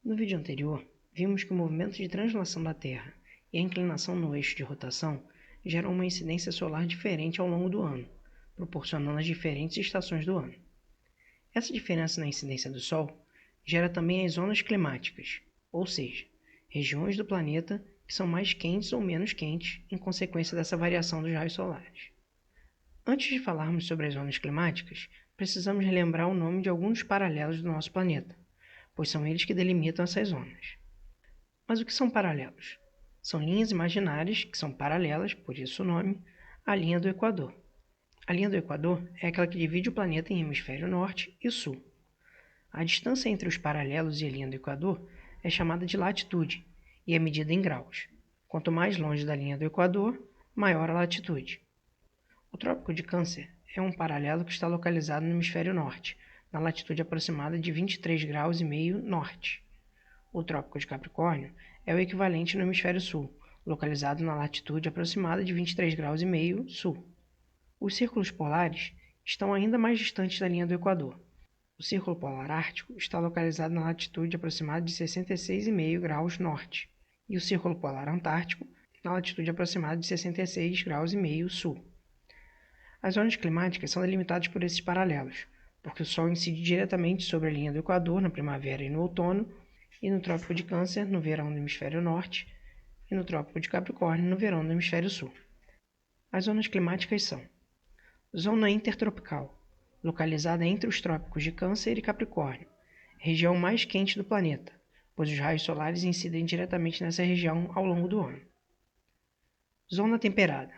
No vídeo anterior, vimos que o movimento de translação da Terra e a inclinação no eixo de rotação geram uma incidência solar diferente ao longo do ano, proporcionando as diferentes estações do ano. Essa diferença na incidência do Sol gera também as zonas climáticas, ou seja, regiões do planeta que são mais quentes ou menos quentes em consequência dessa variação dos raios solares. Antes de falarmos sobre as zonas climáticas, precisamos relembrar o nome de alguns dos paralelos do nosso planeta, pois são eles que delimitam essas zonas. Mas o que são paralelos? São linhas imaginárias que são paralelas, por isso o nome, à linha do Equador. A linha do Equador é aquela que divide o planeta em hemisfério norte e sul. A distância entre os paralelos e a linha do Equador é chamada de latitude e é medida em graus. Quanto mais longe da linha do Equador, maior a latitude. O Trópico de Câncer é um paralelo que está localizado no hemisfério norte, na latitude aproximada de 23,5 graus norte. O Trópico de Capricórnio é o equivalente no hemisfério sul, localizado na latitude aproximada de 23,5 graus sul. Os círculos polares estão ainda mais distantes da linha do Equador. O Círculo Polar Ártico está localizado na latitude aproximada de 66,5 graus norte, e o Círculo Polar Antártico na latitude aproximada de 66,5 graus sul. As zonas climáticas são delimitadas por esses paralelos, porque o Sol incide diretamente sobre a linha do Equador na primavera e no outono, e no Trópico de Câncer no verão no hemisfério norte, e no Trópico de Capricórnio no verão no hemisfério sul. As zonas climáticas são: Zona intertropical, localizada entre os trópicos de Câncer e Capricórnio, região mais quente do planeta, pois os raios solares incidem diretamente nessa região ao longo do ano. Zona temperada,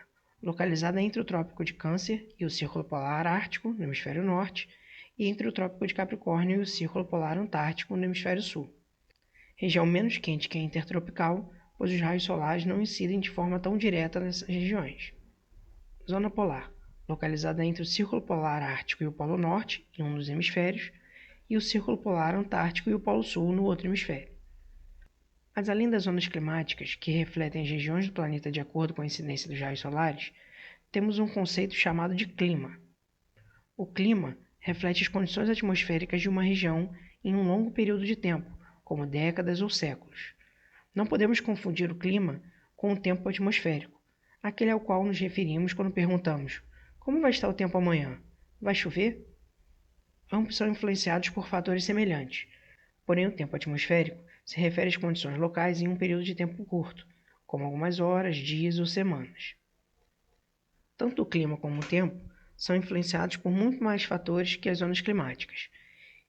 localizada entre o Trópico de Câncer e o Círculo Polar Ártico, no hemisfério norte, e entre o Trópico de Capricórnio e o Círculo Polar Antártico, no hemisfério sul. Região menos quente que a intertropical, pois os raios solares não incidem de forma tão direta nessas regiões. Zona polar, localizada entre o Círculo Polar Ártico e o Polo Norte, em um dos hemisférios, e o Círculo Polar Antártico e o Polo Sul, no outro hemisfério. Mas além das zonas climáticas, que refletem as regiões do planeta de acordo com a incidência dos raios solares, temos um conceito chamado de clima. O clima reflete as condições atmosféricas de uma região em um longo período de tempo, como décadas ou séculos. Não podemos confundir o clima com o tempo atmosférico, aquele ao qual nos referimos quando perguntamos: como vai estar o tempo amanhã? Vai chover? Ambos são influenciados por fatores semelhantes, porém o tempo atmosférico se refere às condições locais em um período de tempo curto, como algumas horas, dias ou semanas. Tanto o clima como o tempo são influenciados por muito mais fatores que as zonas climáticas.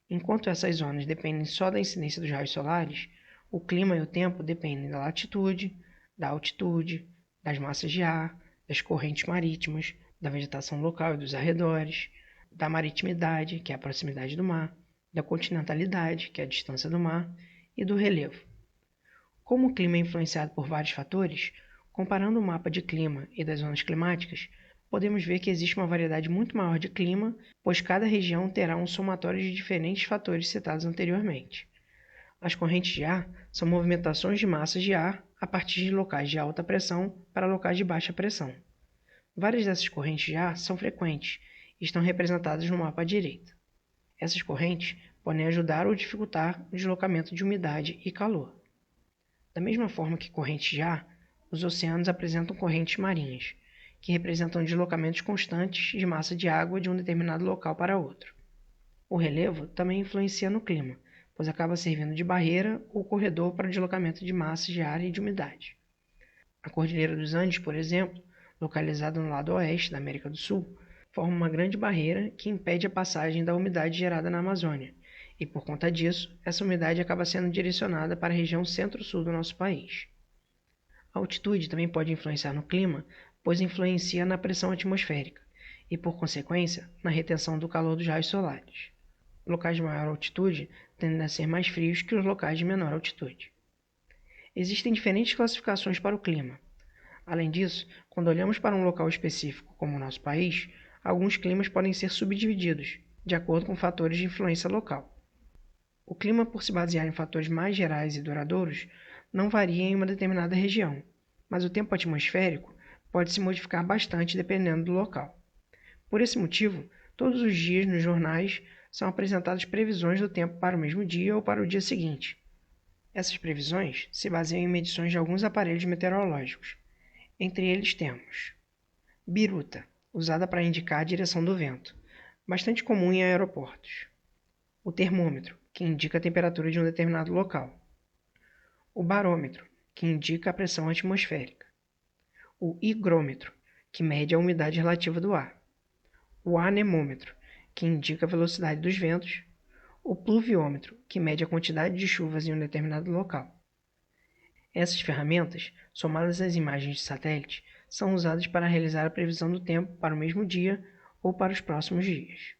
Enquanto essas zonas dependem só da incidência dos raios solares, o clima e o tempo dependem da latitude, da altitude, das massas de ar, das correntes marítimas, da vegetação local e dos arredores, da maritimidade, que é a proximidade do mar, da continentalidade, que é a distância do mar, e do relevo. Como o clima é influenciado por vários fatores, comparando o mapa de clima e das zonas climáticas, podemos ver que existe uma variedade muito maior de clima, pois cada região terá um somatório de diferentes fatores citados anteriormente. As correntes de ar são movimentações de massas de ar a partir de locais de alta pressão para locais de baixa pressão. Várias dessas correntes de ar são frequentes e estão representadas no mapa à direita. Essas correntes podem ajudar ou dificultar o deslocamento de umidade e calor. Da mesma forma que correntes de ar, os oceanos apresentam correntes marinhas, que representam deslocamentos constantes de massa de água de um determinado local para outro. O relevo também influencia no clima, pois acaba servindo de barreira ou corredor para o deslocamento de massas de ar e de umidade. A Cordilheira dos Andes, por exemplo, localizada no lado oeste da América do Sul, forma uma grande barreira que impede a passagem da umidade gerada na Amazônia, e por conta disso, essa umidade acaba sendo direcionada para a região centro-sul do nosso país. A altitude também pode influenciar no clima, pois influencia na pressão atmosférica e, por consequência, na retenção do calor dos raios solares. Locais de maior altitude tendem a ser mais frios que os locais de menor altitude. Existem diferentes classificações para o clima. Além disso, quando olhamos para um local específico, como o nosso país, alguns climas podem ser subdivididos, de acordo com fatores de influência local. O clima, por se basear em fatores mais gerais e duradouros, não varia em uma determinada região, mas o tempo atmosférico pode se modificar bastante dependendo do local. Por esse motivo, todos os dias nos jornais são apresentadas previsões do tempo para o mesmo dia ou para o dia seguinte. Essas previsões se baseiam em medições de alguns aparelhos meteorológicos. Entre eles temos biruta, usada para indicar a direção do vento, bastante comum em aeroportos. O termômetro, que indica a temperatura de um determinado local. O barômetro, que indica a pressão atmosférica. O higrômetro, que mede a umidade relativa do ar. O anemômetro, que indica a velocidade dos ventos. O pluviômetro, que mede a quantidade de chuvas em um determinado local. Essas ferramentas, somadas às imagens de satélite, são usadas para realizar a previsão do tempo para o mesmo dia ou para os próximos dias.